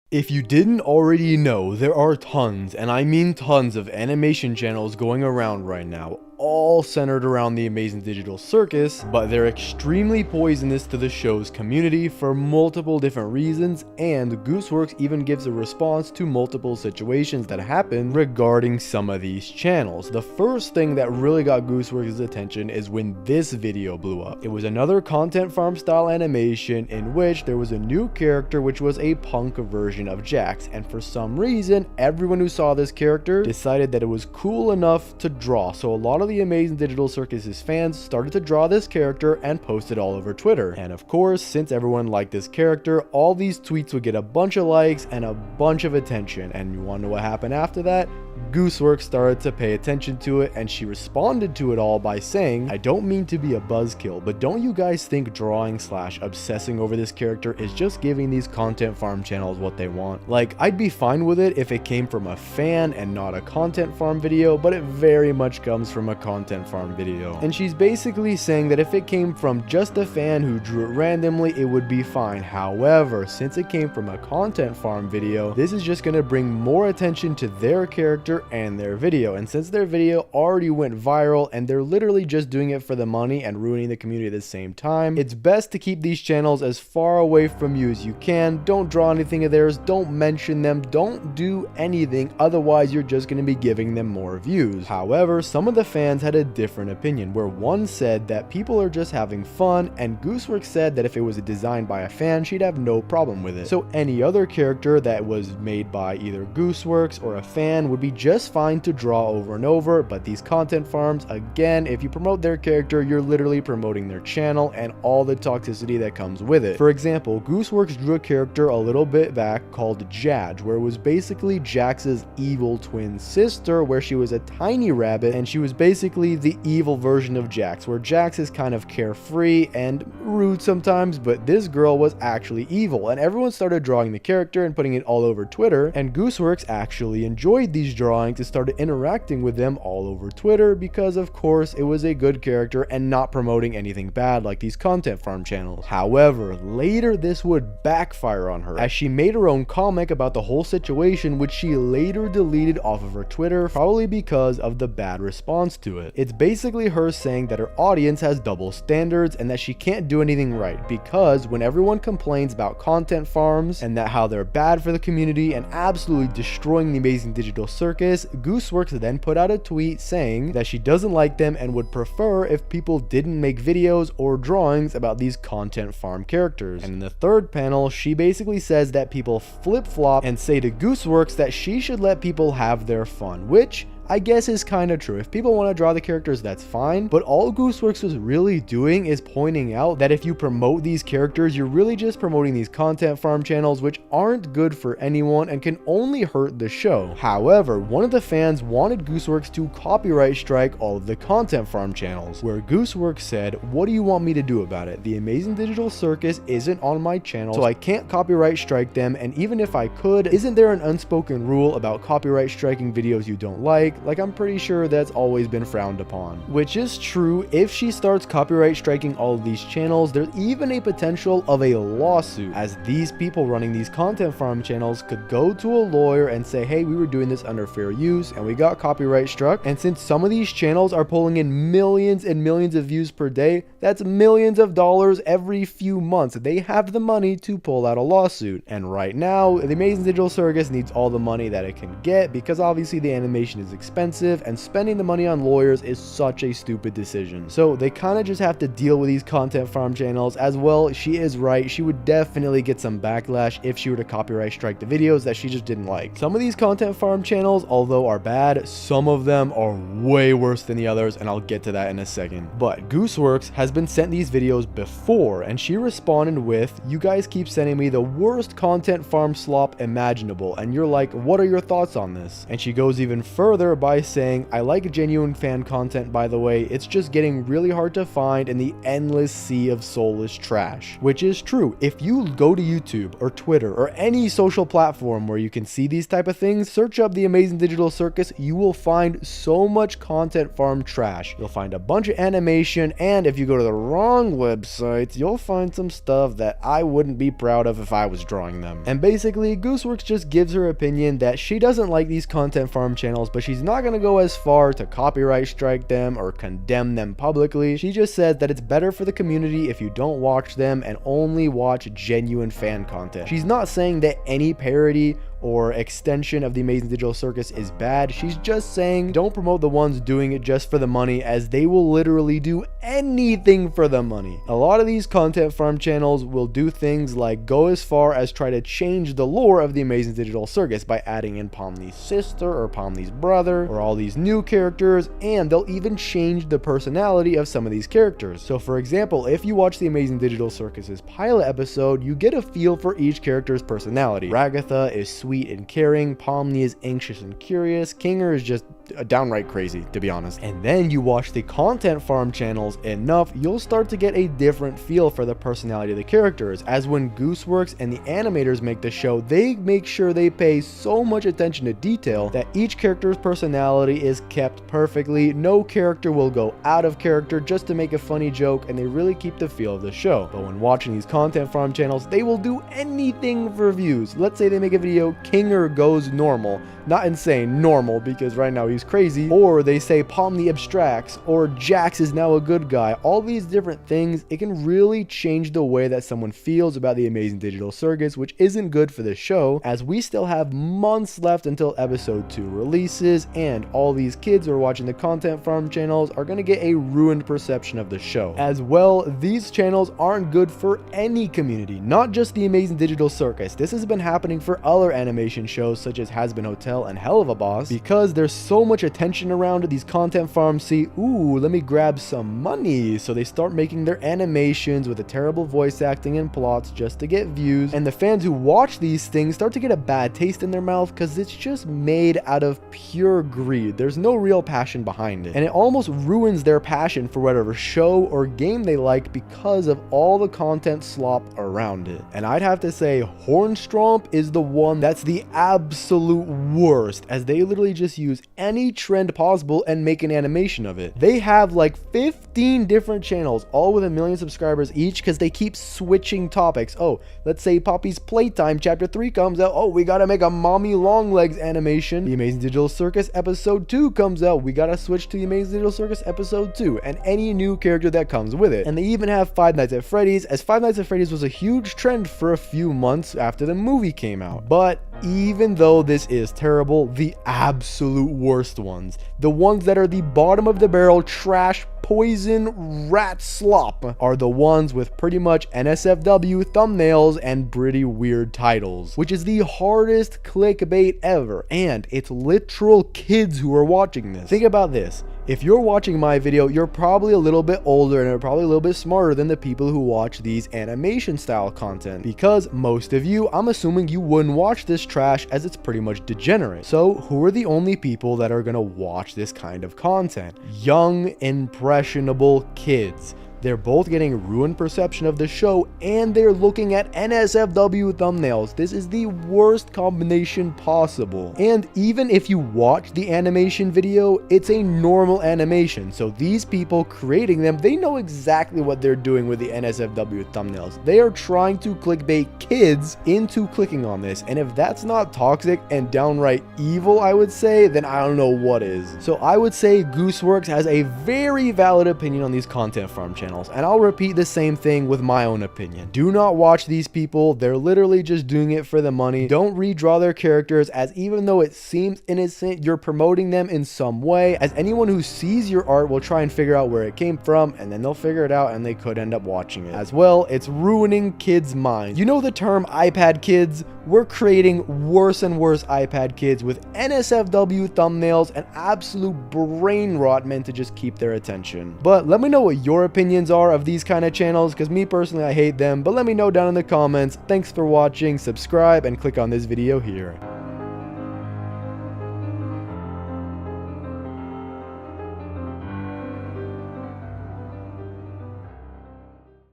If you didn't already know, there are tons, and I mean tons, of animation channels going around right now, all centered around the Amazing Digital Circus, but they're extremely poisonous to the show's community for multiple different reasons, and Gooseworx even gives a response to multiple situations that happen regarding some of these channels. The first thing that really got Gooseworx's attention is when this video blew up. It was another content farm style animation in which there was a new character which was a punk version of Jax, and for some reason everyone who saw this character decided that it was cool enough to draw, so a lot of the Amazing Digital Circus's fans started to draw this character and post it all over Twitter. And of course, since everyone liked this character, all these tweets would get a bunch of likes and a bunch of attention. And you want to know what happened after that? Gooseworx started to pay attention to it, and she responded to it all by saying, "I don't mean to be a buzzkill, but don't you guys think drawing / obsessing over this character is just giving these content farm channels what they want? Like, I'd be fine with it if it came from a fan and not a content farm video, but it very much comes from a content farm video." And she's basically saying that if it came from just a fan who drew it randomly, it would be fine. However, since it came from a content farm video, this is just going to bring more attention to their character and their video, and since their video already went viral and they're literally just doing it for the money and ruining the community at the same time, it's best to keep these channels as far away from you as you can. Don't draw anything of theirs, don't mention them, don't do anything, otherwise you're just going to be giving them more views. However, some of the fans had a different opinion, where one said that people are just having fun, and Gooseworx said that if it was designed by a fan, she'd have no problem with it. So any other character that was made by either Gooseworx or a fan would be just fine to draw over and over, but these content farms, again, if you promote their character, you're literally promoting their channel and all the toxicity that comes with it. For example, Gooseworx drew a character a little bit back called Jadge, where it was basically Jax's evil twin sister, where she was a tiny rabbit, and she was basically the evil version of Jax, where Jax is kind of carefree and rude sometimes, but this girl was actually evil, and everyone started drawing the character and putting it all over Twitter, and Gooseworx actually enjoyed these drawings and started interacting with them all over Twitter because, of course, it was a good character and not promoting anything bad like these content farm channels. However, later this would backfire on her, as she made her own comic about the whole situation, which she later deleted off of her Twitter, probably because of the bad response to it. It's basically her saying that her audience has double standards and that she can't do anything right, because when everyone complains about content farms and that how they're bad for the community and absolutely destroying the Amazing Digital Circus, Gooseworx then put out a tweet saying that she doesn't like them and would prefer if people didn't make videos or drawings about these content farm characters. And in the third panel, she basically says that people flip-flop and say to Gooseworx that she should let people have their fun, which I guess is kind of true. If people want to draw the characters, that's fine, but all Gooseworx was really doing is pointing out that if you promote these characters, you're really just promoting these content farm channels, which aren't good for anyone and can only hurt the show. However, one of the fans wanted Gooseworx to copyright strike all of the content farm channels, where Gooseworx said, "What do you want me to do about it? The Amazing Digital Circus isn't on my channel, so I can't copyright strike them, and even if I could, isn't there an unspoken rule about copyright striking videos you don't like? Like, I'm pretty sure that's always been frowned upon." Which is true. If she starts copyright striking all of these channels, there's even a potential of a lawsuit, as these people running these content farm channels could go to a lawyer and say, "Hey, we were doing this under fair use and we got copyright struck." And since some of these channels are pulling in millions and millions of views per day, that's millions of dollars every few months. They have the money to pull out a lawsuit. And right now, the Amazing Digital Circus needs all the money that it can get, because obviously the animation is expensive and spending the money on lawyers is such a stupid decision. So they kind of just have to deal with these content farm channels. As well, she is right, she would definitely get some backlash if she were to copyright strike the videos that she just didn't like. Some of these content farm channels, although are bad, some of them are way worse than the others, and I'll get to that in a second. But Gooseworx has been sent these videos before, and she responded with, "You guys keep sending me the worst content farm slop imaginable, and you're like, what are your thoughts on this?" And she goes even further by saying, I like genuine fan content, by the way, it's just getting really hard to find in the endless sea of soulless trash. Which is true. If you go to YouTube or Twitter or any social platform where you can see these type of things, search up the Amazing Digital Circus, you will find so much content farm trash. You'll find a bunch of animation, and if you go to the wrong websites, you'll find some stuff that I wouldn't be proud of if I was drawing them. And basically, Gooseworx just gives her opinion that she doesn't like these content farm channels, but she's not gonna go as far to copyright strike them or condemn them publicly. She just says that it's better for the community if you don't watch them and only watch genuine fan content. She's not saying that any parody or extension of the Amazing Digital Circus is bad. She's just saying don't promote the ones doing it just for the money, as they will literally do anything for the money. A lot of these content farm channels will do things like go as far as try to change the lore of the Amazing Digital Circus by adding in Pomni's sister or Pomni's brother or all these new characters, and they'll even change the personality of some of these characters. So for example, if you watch the Amazing Digital Circus's pilot episode, you get a feel for each character's personality. Ragatha is sweet and caring, Pomni is anxious and curious, Kinger is just downright crazy, to be honest. And then you watch the content farm channels enough, you'll start to get a different feel for the personality of the characters, as when Gooseworx and the animators make the show, they make sure they pay so much attention to detail that each character's personality is kept perfectly. No character will go out of character just to make a funny joke, and they really keep the feel of the show. But when watching these content farm channels, they will do anything for views. Let's say they make a video, Kinger goes normal, not insane, normal, because right now he's crazy, or they say Pomni abstracts, or Jax is now a good guy. All these different things, it can really change the way that someone feels about the Amazing Digital Circus, which isn't good for the show, as we still have months left until episode 2 releases, and all these kids who are watching the content farm channels are going to get a ruined perception of the show. As well, these channels aren't good for any community, not just the Amazing Digital Circus. This has been happening for other animation shows such as Has Been Hotel and Hell of a Boss, because there's so much attention around these content farms. See, ooh, let me grab some money, so they start making their animations with a terrible voice acting and plots just to get views, and the fans who watch these things start to get a bad taste in their mouth because it's just made out of pure greed. There's no real passion behind it, and it almost ruins their passion for whatever show or game they like because of all the content slop around it. And I'd have to say Hornstomp is the one that's the absolute worst, as they literally just use any trend possible and make an animation of it. They have like 15 different channels, all with 1 million subscribers each, because they keep switching topics. Oh, let's say Poppy's Playtime Chapter 3 comes out. Oh, we gotta make a Mommy Longlegs animation. The Amazing Digital Circus Episode 2 comes out. We gotta switch to the Amazing Digital Circus Episode 2, and any new character that comes with it. And they even have Five Nights at Freddy's, as Five Nights at Freddy's was a huge trend for a few months after the movie came out. But even though this is terrible, the absolute worst ones, the ones that are the bottom of the barrel trash, poison, rat slop, are the ones with pretty much NSFW thumbnails and pretty weird titles, which is the hardest clickbait ever, and it's literal kids who are watching this. Think about this. If you're watching my video, you're probably a little bit older and are probably a little bit smarter than the people who watch these animation style content, because most of you, I'm assuming you wouldn't watch this trash as it's pretty much degenerate. So who are the only people that are gonna watch this kind of content? Young, impressionable kids. They're both getting ruined perception of the show, and they're looking at NSFW thumbnails. This is the worst combination possible. And even if you watch the animation video, it's a normal animation. So these people creating them, they know exactly what they're doing with the NSFW thumbnails. They are trying to clickbait kids into clicking on this. And if that's not toxic and downright evil, I would say, then I don't know what is. So I would say Gooseworx has a very valid opinion on these content farm channels. And I'll repeat the same thing with my own opinion. Do not watch these people. They're literally just doing it for the money. Don't redraw their characters, as even though it seems innocent, you're promoting them in some way, as anyone who sees your art will try and figure out where it came from, and then they'll figure it out and they could end up watching it. As well, it's ruining kids' minds. You know the term iPad kids? We're creating worse and worse iPad kids with NSFW thumbnails and absolute brain rot meant to just keep their attention. But let me know what your opinions are of these kind of channels, because me personally, I hate them. But let me know down in the comments. Thanks for watching, subscribe, and click on this video here.